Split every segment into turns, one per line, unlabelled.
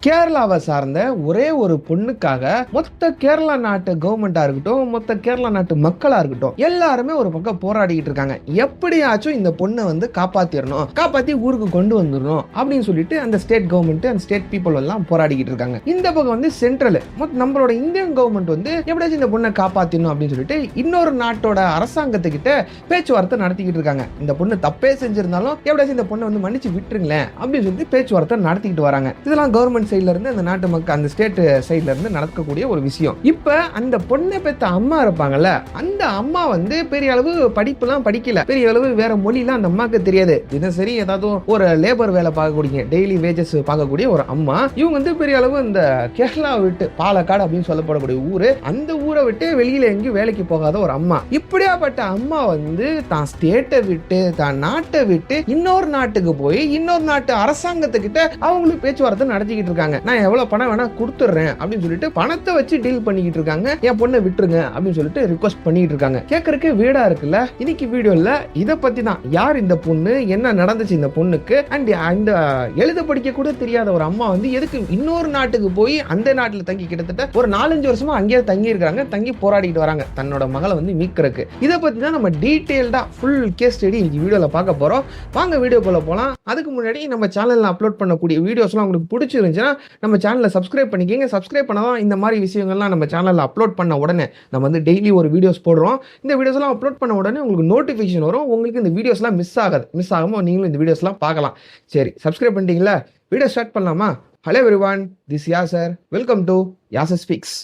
கேரளாவை சார்ந்த ஒரே ஒரு பொண்ணுக்காக மொத்த கேரளா நாட்டு கவர்மெண்டா இருக்கட்டும், மொத்த கேரளா நாட்டு மக்களா இருக்கட்டும், எல்லாருமே ஒரு பக்கம் போராடிக்கிட்டு இருக்காங்க. எப்படியாச்சும் இந்த பொண்ணை காப்பாத்திரணும், காப்பாத்தி ஊருக்கு கொண்டு வந்துடணும் அப்படின்னு சொல்லிட்டு அந்த ஸ்டேட் கவர்மெண்ட், அந்த ஸ்டேட் பீப்புள் எல்லாம் போராடிக்கிட்டு இருக்காங்க. இந்த பக்கம் சென்ட்ரல் நம்மளோட இந்தியன் கவர்மெண்ட் எப்படியாச்சும் இந்த பொண்ணை காப்பாத்திடணும் அப்படின்னு சொல்லிட்டு இன்னொரு நாட்டோட அரசாங்கத்துக்கிட்ட பேச்சுவார்த்தை நடத்திக்கிட்டு இருக்காங்க. இந்த பொண்ணு தப்பே செஞ்சிருந்தாலும் எப்படியாச்சும் இந்த பொண்ணை மன்னிச்சு விட்டுருங்களேன் அப்படின்னு சொல்லிட்டு பேச்சுவார்த்தை நடத்திக்கிட்டு வராங்க. இதெல்லாம் கவர்மெண்ட் சைட்ல இருந்து, அந்த நாட்டு மக்கள், அந்த ஸ்டேட் சைட்ல இருந்து நடக்கக்கூடிய ஒரு விஷயம். இப்ப அந்த பொண்ணை பெத்த அம்மா இருப்பாங்கல்ல, அந்த அம்மா பெரிய அளவு படிப்புலாம் படிக்கல, பெரிய அளவு வேற மொழிலாம் அந்த அம்மாக்கு தெரியாது. தினசரி ஏதாவது ஒரு லேபர் வேலை பார்க்கக்கூடிய, டெய்லி வேஜஸ் பார்க்கக்கூடிய ஒரு அம்மா. இவங்க பெரிய அளவு இந்த கேரளா விட்டு, பாலக்காடு அப்படின்னு சொல்லப்படக்கூடிய ஊரு, அந்த ஊரை விட்டு வெளியில எங்கேயும் வேலைக்கு போகாத ஒரு அம்மா. இப்படியாப்பட்ட அம்மா தான் ஸ்டேட்டை விட்டு, தான் நாட்டை விட்டு இன்னொரு நாட்டுக்கு போய் இன்னொரு நாட்டு அரசாங்கத்துக்கிட்ட அவங்களுக்கு பேச்சுவார்த்தை நடத்திக்கிட்டு இருக்காங்க. நான் எவ்வளவு பணம் வேணா கொடுத்துறேன் அப்படின்னு சொல்லிட்டு பணத்தை வச்சு டீல் பண்ணிக்கிட்டு இருக்காங்க. என் பொண்ணை விட்டுருங்க அப்படின்னு சொல்லிட்டு ரிக்வெஸ்ட் பண்ணிட்டு இருக்காங்க. கேட்கறதுக்கு வீடா இருக்குல்ல. இன்னைக்கு வீடியோல இத பத்தி தான், யார் இந்த பொண்ணு, என்ன நடந்துச்சு இந்த பொண்ணுக்கு, அண்ட் அந்த எழுத படிக்க கூட தெரியாத ஒரு அம்மா எதுக்கு இன்னொரு நாட்டுக்கு போய் அந்த நாட்டுல தங்கி கிட்டத்தட்ட ஒரு 4-5 வருஷமா அங்கேயே தங்கி இருக்காங்க, தங்கி போராடிட்டு வராங்க தன்னோட மகளை மீட்கிறதுக்கு. இதை பத்தி தான் நம்ம டீடைல்டா ஃபுல் கேஸ் ஸ்டடி இன்னைக்கு வீடியோல பார்க்க போறோம். வாங்க வீடியோக்குள்ள போலாம். அதுக்கு முன்னாடி நம்ம சேனல்ல அப்லோட் பண்ணக்கூடிய வீடியோஸ்லாம் உங்களுக்கு பிடிச்சிருந்துச்சுன்னா நம்ம சேனலை சப்ஸ்கிரைப் பண்ணிக்கங்க. சப்ஸ்கிரைப் பண்ணாதான் இந்த மாதிரி விஷயங்கள்லாம் நம்ம சேனல்ல அப்லோட் பண்ண உடனே நம்ம டெய்லி ஒரு வீடியோஸ் போடுறோம். இந்த வீடியோஸ் எல்லாம் அப்லோட் பண்ண உடனே உங்களுக்கு நோட்டிஃபிகேஷன் வரும். உங்களுக்கு இந்த வீடியோஸ் எல்லாம் மிஸ் ஆகாம நீங்களும் இந்த வீடியோஸ் எல்லாம் பார்க்கலாம். சரி, சப்ஸ்கிரைப் பண்ணிட்டீங்களா? வீடியோ ஸ்டார்ட் பண்ணலாமா? Hello everyone, this Yasar. Welcome to Yasar speaks.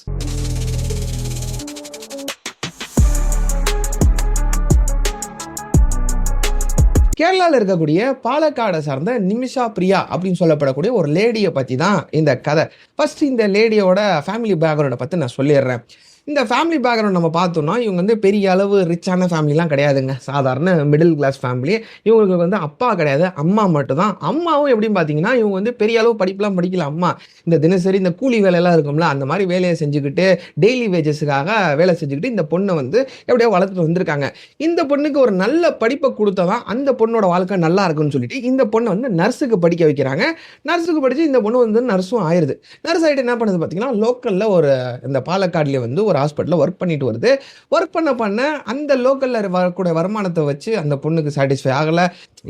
கேரளாவில் இருக்கக்கூடிய பாலக்காடை சார்ந்த நிமிஷா பிரியா அப்படின்னு சொல்லப்படக்கூடிய ஒரு லேடியை பற்றி தான் இந்த கதை. ஃபர்ஸ்ட் இந்த லேடியோட ஃபேமிலி பேக்ரவுண்டை பற்றி நான் சொல்லிடுறேன். இந்த ஃபேமிலி பேக்ரவுண்ட் நம்ம பார்த்தோம்னா, இவங்க பெரிய அளவு ரிச்சான ஃபேமிலிலாம் கிடையாதுங்க. சாதாரண மிடில் கிளாஸ் ஃபேமிலி. இவங்களுக்கு அப்பா கிடையாது, அம்மா மட்டும்தான். அம்மாவும் எப்படின்னு பார்த்தீங்கன்னா, இவங்க பெரிய அளவு படிப்புலாம் படிக்கல. அம்மா இந்த தினசரி இந்த கூலி வேலையெல்லாம் இருக்கும்ல, அந்த மாதிரி வேலையை செஞ்சுக்கிட்டு, டெய்லி வேஜஸுக்காக வேலை செஞ்சுக்கிட்டு இந்த பொண்ணை எப்படியோ வளர்த்துட்டு வந்திருக்காங்க. இந்த பொண்ணுக்கு ஒரு நல்ல படிப்பை கொடுத்ததான் அந்த பொண்ணோட வாழ்க்கை நல்லா இருக்குன்னு சொல்லிட்டு இந்த பொண்ணை நர்ஸுக்கு படிக்க வைக்கிறாங்க. நர்ஸுக்கு படித்து இந்த பொண்ணு நர்ஸும் ஆயிடுது. நர்ஸ் ஆகிட்டு என்ன பண்ணுது பார்த்தீங்கன்னா, லோக்கலில் ஒரு இந்த பாலக்காடுலேயே ஒரு ஹாஸ்பிட்டலில் ஒர்க் பண்ணிட்டு வருது. ஒர்க் பண்ண அந்த லோக்கலில் வரக்கூடிய வருமானத்தை வச்சு அந்த பொண்ணுக்கு சாட்டிஸ்ஃபை ஆகலை.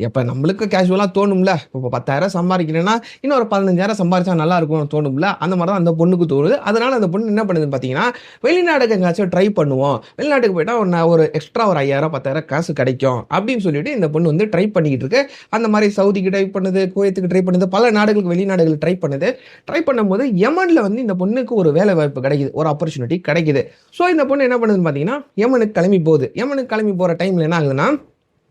எப்போ நம்மளுக்கு கேஷுவலாக தோணும்ல, இப்போ 10,000 சம்பாதிக்கிறேன்னா இன்னும் ஒரு 15,000 சம்பாதிச்சா நல்லா இருக்கும்னு தோணும்ல, அந்த மாதிரி தான் அந்த பொண்ணுக்கு தோணுது. அதனால அந்த பொண்ணு என்ன பண்ணுதுன்னு பார்த்தீங்கன்னா, வெளிநாட்டுக்கு எங்கேயாச்சும் ட்ரை பண்ணுவோம், வெளிநாட்டுக்கு போயிட்டா ஒரு எக்ஸ்ட்ரா ஒரு 5,000 10,000 காசு கிடைக்கும் அப்படின்னு சொல்லிட்டு இந்த பொண்ணு ட்ரை பண்ணிக்கிட்டு இருக்கு. அந்த மாதிரி சவுதிக்கு ட்ரை பண்ணுது, குவைத்துக்கு ட்ரை பண்ணுது, பல நாடுகளுக்கு வெளிநாடுகளுக்கு ட்ரை பண்ணுது. ட்ரை பண்ணும்போது யமன்ல இந்த பொண்ணுக்கு ஒரு வேலை வாய்ப்பு கிடைக்குது, ஒரு ஆப்பர்ச்சுனிட்டி கிடைக்குது. ஸோ இந்த பொண்ணு என்ன பண்ணுதுன்னு பார்த்தீங்கன்னா, யமனுக்கு கிளம்பி போகுது. யமனுக்கு கிளம்பி போகிற டைமில் என்ன ஆகுதுன்னா,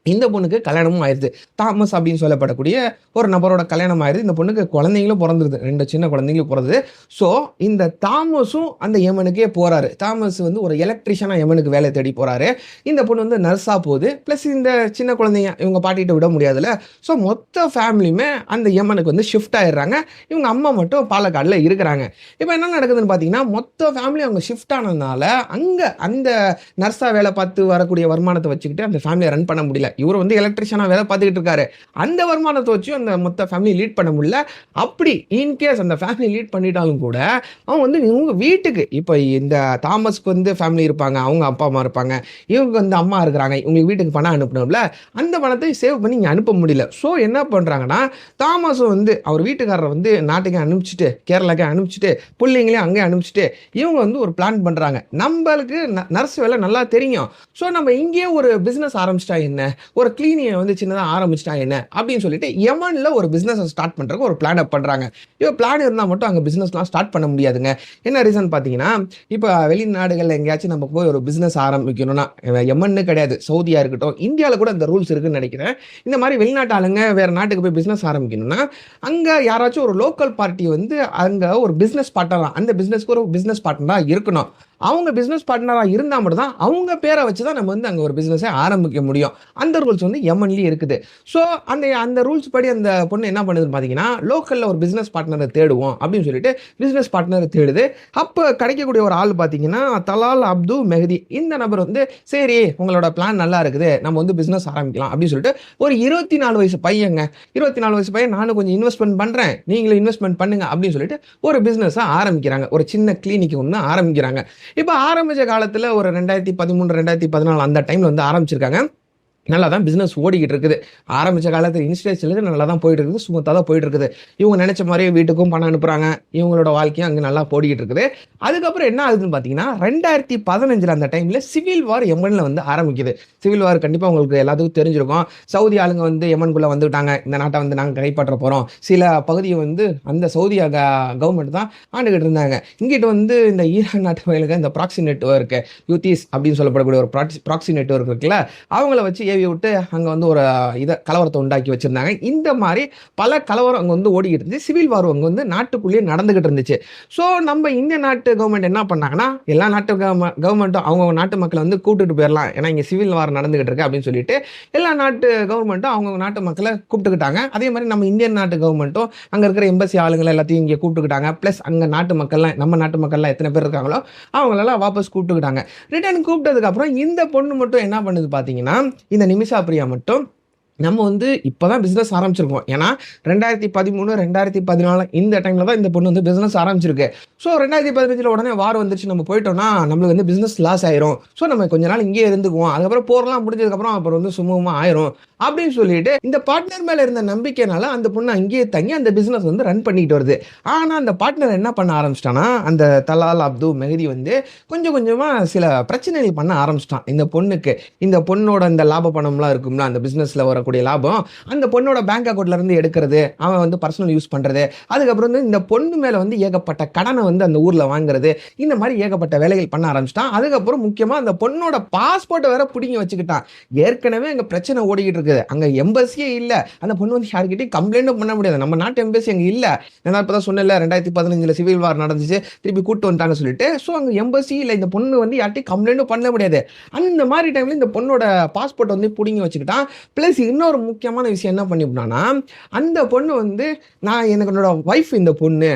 இந்த பொண்ணுக்கு கல்யாணமும் ஆயிடுது. தாமஸ் அப்படின்னு சொல்லப்படக்கூடிய ஒரு நபரோட கல்யாணம் ஆயிடுது. இந்த பொண்ணுக்கு குழந்தைங்களும் பிறந்துருது, 2 சின்ன குழந்தைங்களும் பிறந்தது. ஸோ இந்த தாமஸும் அந்த யமனுக்கே போறாரு. தாமஸ் ஒரு எலக்ட்ரிஷியனா யமனுக்கு வேலை தேடி போறாரு. இந்த பொண்ணு நர்ஸா போகுது. பிளஸ் இந்த சின்ன குழந்தைங்க இவங்க பாட்டிகிட்ட விட முடியாதுல்ல. ஸோ மொத்த ஃபேமிலியுமே அந்த யமனுக்கு ஷிஃப்ட் ஆயிடுறாங்க. இவங்க அம்மா மட்டும் பாலக்காடுல இருக்கிறாங்க. இப்போ என்ன நடக்குதுன்னு பார்த்தீங்கன்னா, மொத்த ஃபேமிலி அவங்க ஷிஃப்ட் ஆனதுனால அங்கே அந்த நர்ஸா வேலை பார்த்து வரக்கூடிய வருமானத்தை வச்சுக்கிட்டு அந்த ஃபேமிலியை ரன் பண்ண முடியல. இவர் எலக்ட்ரிஷியனா வேலை பார்த்துக்கிட்டு இருக்காரு. அந்த வருமானத்தை வச்சு அந்த மொத்த ஃபேமிலி லீட் பண்ண முடியல. அப்படி இன்கேஸ் அந்த ஃபேமிலி லீட் பண்ணிட்டாலும் கூட அவங்க இவங்க வீட்டுக்கு, இப்போ இந்த தாமஸ்க்கு ஃபேமிலி இருப்பாங்க, அவங்க அப்பா அம்மா இருப்பாங்க, இவங்க அம்மா இருக்கிறாங்க, இவங்க வீட்டுக்கு பணம் அனுப்பணும்ல, அந்த பணத்தை சேவ் பண்ணி இங்கே அனுப்ப முடியல. ஸோ என்ன பண்ணுறாங்கன்னா, தாமஸும் அவர் வீட்டுக்காரரை நாட்டுக்கு அனுப்பிச்சிட்டு, கேரளாக்கே அனுப்பிச்சிட்டு, பிள்ளைங்களையும் அங்கே அனுப்பிச்சிட்டு இவங்க ஒரு பிளான் பண்ணுறாங்க. நம்மளுக்கு நர்ஸ் வேலை நல்லா தெரியும். ஸோ நம்ம இங்கேயே ஒரு பிஸ்னஸ் ஆரம்பிச்சிட்டா என்ன, ஒரு கிளினிக்கை சின்னதாக ஆரம்பிச்சிட்டா என்ன அப்படின்னு சொல்லிட்டு யமன்ல ஒரு பிஸ்னஸ் ஸ்டார்ட் பண்ணுறதுக்கு ஒரு பிளான் அப் பண்ணுறாங்க. இப்போ பிளான் இருந்தால் மட்டும் அங்கே பிஸ்னஸ்லாம் ஸ்டார்ட் பண்ண முடியாதுங்க. என்ன ரீசன் பார்த்தீங்கன்னா, இப்போ வெளிநாடுகளில் எங்கேயாச்சும் நம்ம போய் ஒரு பிஸ்னஸ் ஆரம்பிக்கணும்னா, யமன்னு கிடையாது, சவுதியாக இருக்கட்டும், இந்தியாவில் கூட இந்த ரூல்ஸ் இருக்குன்னு நினைக்கிறேன். இந்த மாதிரி வெளிநாட்டு ஆளுங்க வேறு நாட்டுக்கு போய் பிஸ்னஸ் ஆரம்பிக்கணும்னா, அங்கே யாராச்சும் ஒரு லோக்கல் பார்ட்டி அங்கே ஒரு பிஸ்னஸ் பார்ட்னராக, அந்த பிஸ்னஸ்க்கு ஒரு பிஸ்னஸ் பார்ட்னராக இருக்கணும். அவங்க பிசினஸ் பார்ட்னரா இருந்தா மட்டும் தான் அவங்க பேரை வச்சு தான் நம்ம வந்து அங்க ஒரு பிசினஸை ஆரம்பிக்க முடியும். அந்த ரூல்ஸ் வந்து யமன்லயே இருக்குது. ஸோ அந்த அந்த ரூல்ஸ் படி அந்த பொண்ணு என்ன பண்ணுதுன்னு பார்த்தீங்கன்னா, லோக்கல்ல ஒரு பிசினஸ் பார்ட்னரை தேடுவோம் அப்படின்னு சொல்லிட்டு பிசினஸ் பார்ட்னரை தேடுது. அப்ப கிடைக்கக்கூடிய ஒரு ஆள் பார்த்தீங்கன்னா, தலால் அப்து மெஹதி. இந்த நபர் வந்து சரி உங்களோட பிளான் நல்லா இருக்குது, நம்ம வந்து பிசினஸ் ஆரம்பிக்கலாம் அப்படின்னு சொல்லிட்டு ஒரு 24 வயசு பையங்க, 24 வயசு பையன், நானும் கொஞ்சம் இன்வெஸ்ட்மெண்ட் பண்றேன், நீங்களும் இன்வெஸ்ட்மெண்ட் பண்ணுங்க அப்படின்னு சொல்லிட்டு ஒரு பிசினஸ் ஆரம்பிக்கிறாங்க. ஒரு சின்ன கிளினிக் ஒன்று ஆரம்பிக்கிறாங்க. இப்போ ஆரம்பிச்ச காலத்துல ஒரு 2013 2014 அந்த டைம்ல வந்து ஆரம்பிச்சிருக்காங்க. நல்லா தான் பிஸ்னஸ் ஓடிக்கிட்டு இருக்குது. ஆரம்பித்த காலத்தில் இன்ஸ்டேஷனுக்கு நல்லா தான் போயிட்டு இருக்குது, ஸ்மூத்தாக தான் போயிட்டு இருக்குது. இவங்க நினச்ச மாதிரியே வீட்டுக்கும் பணம் அனுப்புகிறாங்க, இவங்களோட வாழ்க்கையும் அங்கே நல்லா போடிக்கிட்டு இருக்குது. அதுக்கப்புறம் என்ன ஆகுதுன்னு பார்த்தீங்கன்னா, 2015 அந்த டைமில் சிவில் வார் யமனில் வந்து ஆரம்பிக்குது. சிவில் வார் கண்டிப்பாக உங்களுக்கு எல்லாத்துக்கும் தெரிஞ்சிருக்கும். சவுதி ஆளுங்க வந்து யமனுக்குள்ளே வந்துவிட்டாங்க, இந்த நாட்டை வந்து நாங்கள் கைப்பற்ற போகிறோம். சில பகுதியை வந்து அந்த சவுதி கவர்மெண்ட் தான் ஆண்டுகிட்டு இருந்தாங்க. இங்கிட்டு வந்து இந்த ஈரான் நாட்டு வயலுக்கு இந்த ப்ராக்சி நெட்வொர்க், யூத்திஸ் அப்படின்னு சொல்லப்படக்கூடிய ஒரு ப்ராக்சி நெட்வொர்க் இருக்குல்ல, அவங்கள வச்சு ஏவி விட்டு அங்கே வந்து ஒரு கலவரத்தை உண்டாக்கி வச்சிருந்தாங்க. இந்த மாதிரி பல கலவரம் அங்கே வந்து ஓடிக்கிட்டு இருந்துச்சு. சிவில் வார் அங்கே வந்து நாட்டுக்குள்ளேயே நடந்துகிட்டு இருந்துச்சு. ஸோ நம்ம இந்திய நாட்டு கவர்மெண்ட் என்ன பண்ணாங்கன்னா, எல்லா நாட்டு கவர்மெண்ட்டும் அவங்க நாட்டு மக்களை வந்து கூப்பிட்டுட்டு போயிடலாம், ஏன்னா இங்கே சிவில் வார் நடந்துகிட்டு இருக்கு அப்படின்னு சொல்லிட்டு எல்லா நாட்டு கவர்மெண்ட்டும் அவங்க நாட்டு மக்களை கூப்பிட்டுக்கிட்டாங்க. அதே மாதிரி நம்ம இந்தியன் நாட்டு கவர்மெண்ட்டும் அங்கே இருக்கிற எம்பசி ஆளுங்களை எல்லாத்தையும் இங்கே கூப்பிட்டுக்கிட்டாங்க. ப்ளஸ் அங்கே நாட்டு மக்கள்லாம், நம்ம நாட்டு மக்கள்லாம் எத்தனை பேர் இருக்காங்களோ அவங்களெல்லாம் வாபஸ் கூப்பிட்டுக்கிட்டாங்க. ரிட்டர்ன் கூப்பிட்டதுக்கு அப்புறம் இந்த பொண்ணு மட்டும் என்ன பண்ணுது பார்த்தீங்கன்னா, இந்த நிமிஷா பிரியா மட்டும் நம்ம வந்து இப்போதான் பிஸ்னஸ் ஆரம்பிச்சிருக்கோம். ஏன்னா 2013 2014 இந்த டைமில் தான் இந்த பொண்ணு வந்து பிஸ்னஸ் ஆரம்பிச்சிருக்கு. ஸோ 2015 உடனே வார் வந்துருச்சு, நம்ம போயிட்டோம்னா நம்மளுக்கு வந்து பிஸ்னஸ் லாஸ் ஆயிரும். ஸோ நம்ம கொஞ்ச நாள் இங்கேயே இருந்துக்குவோம், அதுக்கப்புறம் போர்லாம் முடிஞ்சதுக்கப்புறம் அப்புறம் வந்து சுமூகமாக ஆயிரும் அப்படின்னு சொல்லிட்டு இந்த பார்ட்னர் மேலே இருந்த நம்பிக்கைனால அந்த பொண்ணு அங்கேயே தங்கி அந்த பிஸ்னஸ் வந்து ரன் பண்ணிக்கிட்டு வருது. ஆனால் அந்த பார்ட்னர் என்ன பண்ண ஆரம்பிச்சிட்டான்னா, அந்த தலால் அப்து மெஹதி வந்து கொஞ்சம் கொஞ்சமாக சில பிரச்சனைகள் பண்ண ஆரம்பிச்சிட்டான் இந்த பொண்ணுக்கு. இந்த பொண்ணோட இந்த லாப பணம்லாம் இருக்கும்ல, அந்த பிஸ்னஸில் வரக்கூடிய லாபம் அந்த பொண்ணோட பேங்க் அக்கௌண்ட்ல இருந்து எடுக்கிறது, அவன் வந்து பர்சனல் யூஸ் பண்றது, அதுக்கப்புறம் வந்து இந்த பொண்ணு மேல வந்து ஏகப்பட்ட கடனை வந்து அந்த ஊர்ல வாங்குறது, இந்த மாதிரி ஏகப்பட்ட வேலைகள் பண்ண ஆரம்பிச்சிட்டான். அதுக்கப்புறம் முக்கியமா அந்த பொண்ணோட பாஸ்போர்ட்டை வேற பிடிங்கி வச்சுக்கிட்டான். ஏற்கனவே அங்க பிரச்சனை ஓடிக்கிட்டு இருக்குது, அங்க எம்பசியே இல்ல. அந்த பொண்ணு வந்து யார்கிட்டயும் கம்ப்ளைண்டும் பண்ண முடியாது, நம்ம நாட்டு எம்பசி அங்க இல்ல. நான் இப்பதான் சொன்னேன்ல 2015 சிவில் வார் நடந்துச்சு, திருப்பி கூட்டு வந்துட்டாங்க சொல்லிட்டு. ஸோ அங்க எம்பசி இல்ல, இந்த பொண்ணு வந்து யார்கிட்டையும் கம்ப்ளைண்டும் பண்ண முடியாது. அந்த மாதிரி டைம்ல இந்த பொண்ணோட பாஸ்போர்ட் வந்து பிடிங்கி வச்சுக்கிட்டான். பிளஸ் இன்னொரு முக்கியமான விஷயம் என்ன பண்ணிவிட்டான்னா, அந்த பொண்ணு வந்து நான் என்னோட ஒய்ஃப் இந்த பொண்ணு,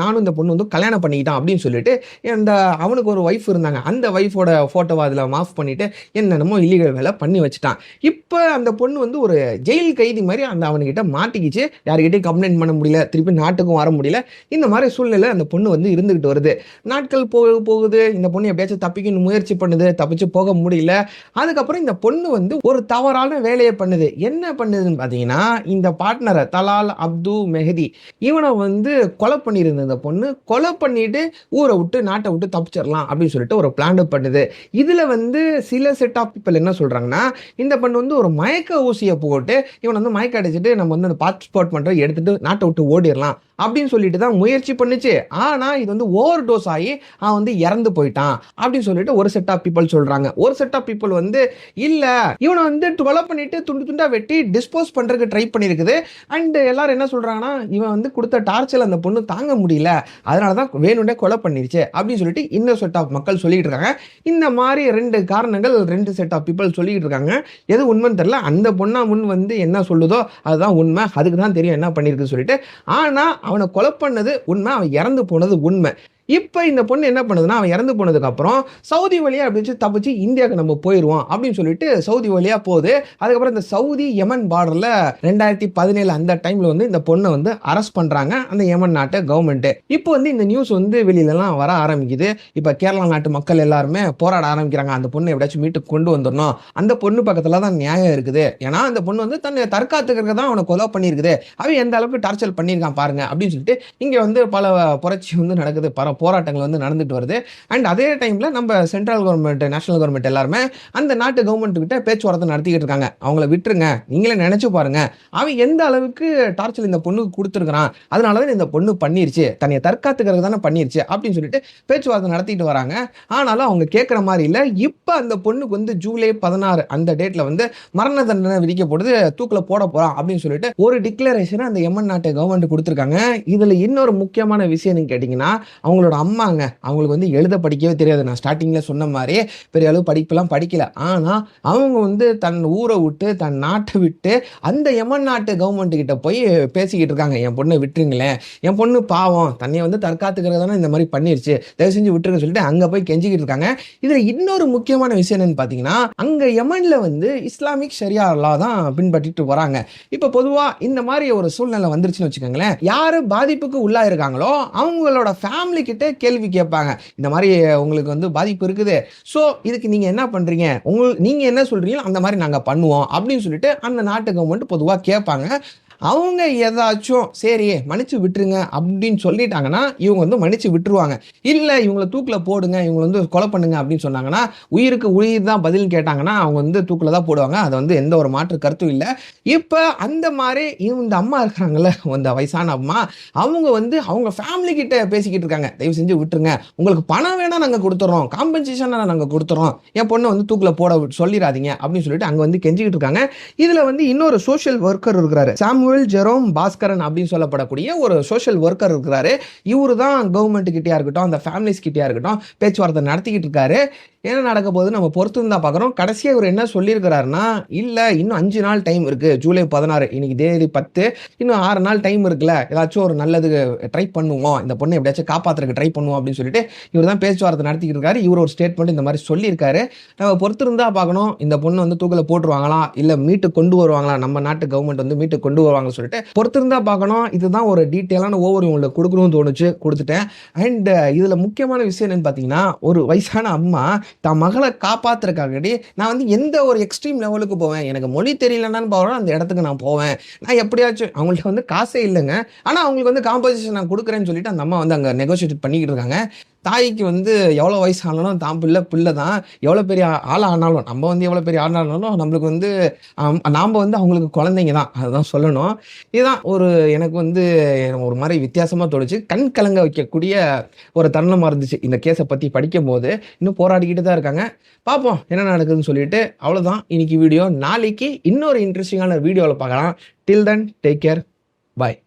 நானும் இந்த பொண்ணு வந்து கல்யாணம் பண்ணிக்கிட்டான் அப்படின்னு சொல்லிட்டு அந்த அவனுக்கு ஒரு ஒய்ஃப் இருந்தாங்க, அந்த ஒய்ஃபோட ஃபோட்டோவை அதில் மாஃப் பண்ணிட்டு என்னென்னமோ இல்லீகல் வேலை பண்ணி வச்சுட்டான். இப்போ அந்த பொண்ணு வந்து ஒரு ஜெயில் கைதி மாதிரி அந்த அவனுக்கிட்ட மாட்டிக்கிச்சு, யாருக்கிட்டையும் கம்ப்ளைண்ட் பண்ண முடியல, திருப்பி நாட்டுக்கும் வர முடியல. இந்த மாதிரி சூழ்நிலை அந்த பொண்ணு வந்து இருந்துகிட்டு வருது. நாட்கள் போகுது, இந்த பொண்ணு எப்படியாச்சும் தப்பிக்கணும் முயற்சி பண்ணுது, தப்பிச்சு போக முடியல. அதுக்கப்புறம் இந்த பொண்ணு வந்து ஒரு தவறான வேலையை பண்ணுது. என்ன பண்ணுதுன்னு பார்த்தீங்கன்னா, இந்த பார்ட்னரை தலால் அப்து மெஹதி இவனை வந்து கொலை பண்ணியிருந்த இந்த பொண்ணு கொலை பண்ணிட்டு ஊரை விட்டு நாட்டை விட்டு தப்பிச்சிடலாம் அப்படின்னு சொல்லிட்டு ஒரு பிளான் பண்ணுது. இதுல வந்து சில செட் ஆஃப் பீப்பிள் என்ன சொல்றாங்கன்னா, இந்த பொண்ணு வந்து ஒரு மயக்க ஊசியை போட்டு இவனை வந்து மயக்க அடிச்சுட்டு நம்ம வந்து அந்த பாஸ்போர்ட் மட்டும் எடுத்துட்டு நாட்டை விட்டு ஓடிடலாம் அப்படின்னு சொல்லிட்டு தான் முயற்சி பண்ணுச்சு. ஆனா இது வந்து ஓவர் டோஸ் ஆகி அவன் வந்து இறந்து போயிட்டான் அப்படின்னு சொல்லிட்டு ஒரு செட் ஆஃப் பீப்புள் சொல்றாங்க. ஒரு செட் ஆஃப் பீப்புள் வந்து இல்ல, இவனை வந்து கொலை பண்ணிட்டு துண்டு துண்டா வெட்டி டிஸ்போஸ் பண்றதுக்கு ட்ரை பண்ணிருக்குது. அண்ட் எல்லாரும் என்ன சொல்றாங்கன்னா, இவன் வந்து கொடுத்த டார்ச்சர் அந்த பொண்ணு தாங்க முடியல, அதனாலதான் வேணும்னே கொலை பண்ணிருச்சு அப்படின்னு சொல்லிட்டு இன்னொரு செட் ஆஃப் மக்கள் சொல்லிட்டு இருக்காங்க. இந்த மாதிரி ரெண்டு காரணங்கள் ரெண்டு செட் ஆஃப் பீப்புள் சொல்லிட்டு இருக்காங்க. எது உண்மைன்னு தெரியல. அந்த பொண்ணா முன் வந்து என்ன சொல்லுதோ அதுதான் உண்மை, அதுக்கு தான் தெரியும் என்ன பண்ணிருக்கு சொல்லிட்டு. ஆனா அவனை கொலை பண்ணது உண்மை, அவன் இறந்து போனது உண்மை. இப்போ இந்த பொண்ணு என்ன பண்ணுதுன்னா, அவன் இறந்து போனதுக்கு அப்புறம் சவுதி வழியா அப்படி தப்பிச்சு இந்தியாவுக்கு நம்ம போயிடுவோம் அப்படின்னு சொல்லிட்டு சவுதி வழியா போகுது. அதுக்கப்புறம் இந்த சவுதி யமன் பார்டர்ல 2017 அந்த டைம்ல வந்து இந்த பொண்ணை வந்து அரெஸ்ட் பண்றாங்க அந்த யமன் நாட்டு கவர்மெண்ட். இப்போ வந்து இந்த நியூஸ் வந்து வெளியிலலாம் வர ஆரம்பிக்குது. இப்போ கேரளா நாட்டு மக்கள் எல்லாருமே போராட ஆரம்பிக்கிறாங்க, அந்த பொண்ணை எப்படியாச்சும் வீட்டுக்கு கொண்டு வந்துடணும், அந்த பொண்ணு பக்கத்துல தான் நியாயம் இருக்குது, ஏன்னா அந்த பொண்ணு வந்து தன்னை தற்காத்துக்கிறதுக்கு தான் அவனை கொலை பண்ணியிருக்குது, அவன் எந்த அளவுக்கு டார்ச்சர் பண்ணியிருக்கான் பாருங்க அப்படின்னு சொல்லிட்டு இங்க வந்து பல புரட்சி வந்து நடக்குது, போராட்டங்கள் வந்து நடந்துட்டு வருது. அண்ட் அதே டைம்ல நம்ம சென்ட்ரல் கவர்மெண்ட் நேஷனல் கவர்மெண்ட் எல்லாருமே அந்த நாட்டு கவர்மெண்ட் கிட்ட பேச்சுவார்த்தை நடத்திக்கிட்டு இருக்காங்க. அவங்கள விட்டுருங்க, நீங்களே நினைச்சு பாருங்க, அவன் எந்த அளவுக்கு டார்ச்சர் இந்த பொண்ணுக்கு கொடுத்துருக்கான், அதனாலதான் இந்த பொண்ணு பண்ணிருச்சு, தன்னை தற்காத்துக்கிறது தானே பண்ணிருச்சு அப்படின்னு சொல்லிட்டு பேச்சுவார்த்தை நடத்திட்டு வராங்க. ஆனாலும் அவங்க கேட்கிற மாதிரி இல்ல. இப்ப அந்த பொண்ணுக்கு வந்து ஜூலை 16 அந்த டேட்ல வந்து மரண தண்டனை விதிக்கப்படுது, தூக்குல போட போறான் அப்படின்னு சொல்லிட்டு ஒரு டிக்ளரேஷன் அந்த யமன் நாட்டு கவர்மெண்ட் கொடுத்திருக்காங்க. இதுல இன்னொரு முக்கியமான விஷயம் கேட்டீங்கன்னா, அவங்களோட அவங்களோட அம்மாங்க. அவங்களுக்கு வந்து எழுத படிக்கவே தெரியாது. நான் ஸ்டார்ட்டிங்ல சொன்ன மாரி பெரிய அளவு படிப்புலாம் படிக்கல. ஆனா, அவங்க வந்து தன் ஊர விட்டு, தன் நாட்ட விட்டு அந்த யமன் நாட்டு கவர்மெண்ட் கிட்ட போய் பேசிக்கிட்டு இருக்காங்க. என் பொண்ண விட்டுருங்களேன். என் பொண்ணு பாவம் தன்னைய வந்து தற்காத்துக்கிறது தானே இந்த மாரி பண்ணிருச்சு. தயவு செஞ்சு விட்டுருங்கன்னு சொல்லிட்டு அங்க போய் கெஞ்சிக்கிட்டு இருக்காங்க. இதுல இன்னொரு முக்கியமான விஷயம் என்னன்னு பார்த்தீங்கன்னா, அங்க யமன்ல வந்து இஸ்லாமிக் ஷரியா லா தான் பின்பற்றிட்டு வராங்க. இப்ப பொதுவா இந்த மாரி ஒரு சூழ்நிலை வந்துருச்சுன்னு வச்சுக்கோங்களேன், யாரு பாதிப்புக்கு உள்ளாயிருக்காங்களோ, அவங்களோட ஃபேமிலி கிட்ட கேள்வி கேட்பாங்க. இந்த மாரி உங்களுக்கு வந்து பாதிப்பு இருக்குது. ஸோ இதுக்கு நீங்க என்ன பண்றீங்க? நீங்க என்ன சொல்றீங்களோ அந்த மாரி நாங்க பண்ணுவோம். அப்படின்னு சொல்லிட்டு அந்த நாட்டு கவர்மெண்ட் பொதுவா கேட்பாங்க. அவங்க ஏதாச்சும் சரி மன்னிச்சு விட்டுருங்க அப்படின்னு சொல்லிட்டாங்கன்னா, இவங்க வந்து மன்னிச்சு விட்டுருவாங்க. இல்ல இவங்கள தூக்குல போடுங்க, இவங்கள வந்து கொலை பண்ணுங்க அப்படின்னு சொன்னாங்கன்னா, உயிருக்கு உயிர் தான் பதில்ன்னு கேட்டாங்கன்னா, அவங்க வந்து தூக்குல தான் போடுவாங்க. அது வந்து எந்த ஒரு மாற்று கருத்தும் இல்ல. இப்ப அந்த மாரி இந்த அம்மா இருக்கிறாங்கல்ல, அந்த வயசான அம்மா, அவங்க வந்து அவங்க ஃபேமிலி கிட்ட பேசிக்கிட்டு இருக்காங்க. தயவு செஞ்சு விட்டுருங்க. உங்களுக்கு பணம் வேணா நாங்க குடுத்துர்றோம். காம்பன்சேஷனா நாங்க குடுத்துர்றோம். என் பொண்ண வந்து தூக்குல போட சொல்லிறாதீங்க அப்படின்னு சொல்லிட்டு அங்க வந்து கெஞ்சிக்கிட்டு இருக்காங்க. இதுல வந்து இன்னொரு சோசியல் ஒர்க்கர் இருக்கிறாரு. சாமுவேல் ஜெரோம் பாஸ்கரன் அப்படின்னு சொல்லப்படக்கூடிய ஒரு சோசியல் ஒர்க்கர் இருக்கிறாரு. இவரு தான் கவர்மெண்ட் கிட்டயா இருக்கட்டும், அந்த ஃபேமிலிஸ் கிட்டயா இருக்கட்டும், பேச்சுவார்த்தை நடத்திக்கிட்டு இருக்காரு. என்ன நடக்க போகுது நம்ம பொறுத்திருந்து தான் பார்க்குறோம். கடைசியா இவரு என்ன சொல்லியிருக்கிறாருன்னா, இல்ல இன்னும் 5 நாள் டைம் இருக்கு. ஜூலை 16 இன்னைக்கு தேதி 10 இன்னும் 6 நாள் டைம் இருக்குல்ல. ஏதாச்சும் ஒரு நல்லதுக்கு ட்ரை பண்ணுவோம். இந்த பொண்ண எப்படியாச்சும் காப்பாத்துறதுக்கு ட்ரை பண்ணுவோம் அப்படின்னு சொல்லிட்டு இவரு தான் பேச்சுவார்த்தை நடத்திக்கிட்டு இருக்காரு. இவரு ஒரு ஸ்டேட்மெண்ட் இந்த மாரி சொல்லியிருக்காரு. நம்ம பொறுத்திருந்தா பார்க்கணும். இந்த பொண்ணு வந்து தூக்குல போட்டுருவாங்களா? இல்ல மீட்டு கொண்டு வருவாங்களா? நம்ம நாட்டு கவர்மெண்ட் வந்து மீட்டு கொண்டு வருவாங்கன்னு சொல்லிட்டு பொறுத்திருந்தா பார்க்கணும். இதுதான் ஒரு டீட்டெயிலான ஓவர் உங்களுக்கு குடுக்கணும்னு தோணுச்சு. குடுத்துட்டேன். அண்ட் இதுல முக்கியமான விஷயம் என்னன்னு பார்த்தீங்கன்னா, ஒரு வயசான அம்மா தன் மகளை காப்பாத்துறதுக்காகடி நான் வந்து எந்த ஒரு எக்ஸ்ட்ரீம் லெவலுக்கு போவேன். எனக்கு மொழி தெரியலனாலும் பரவாயில்ல அந்த இடத்துக்கு நான் போவேன். நான் எப்படியாச்சும் அவங்கள்ட்ட வந்து காசே இல்லங்க. ஆனா அவங்களுக்கு வந்து காம்பன்சேஷன் நான் குடுக்குறேன்னு சொல்லிட்டு அந்த அம்மா வந்து அங்க நெகோஷியேட் பண்ணிக்கிட்டு இருக்காங்க. தாய்க்கு வந்து எவ்வளோ வயசு ஆனாலும் தான் பிள்ளை தான். எவ்வளோ பெரிய ஆளா ஆனாலும், நம்ம வந்து எவ்வளோ பெரிய ஆளா ஆனாலும் நம்மளுக்கு வந்து நாம வந்து அவங்களுக்கு குழந்தைங்க தான். அதுதான் சொல்லணும். இதுதான் எனக்கு வந்து ஒரு மாரி வித்தியாசமா தோணுச்சு. கண் கலங்க வைக்கக்கூடிய ஒரு தருணமா இருந்துச்சு. இந்த கேஸ பத்தி படிக்கும்போது. இன்னும் போராடிக்கிட்டு தான் இருக்காங்க. பார்ப்போம் என்ன நடக்குதுன்னு சொல்லிட்டு. அவ்வளோதான் இன்னைக்கு வீடியோ. நாளைக்கு இன்னொரு இன்ட்ரஸ்டிங்கான வீடியோல பார்க்கலாம். டில் தென் டேக் கேர். பாய்.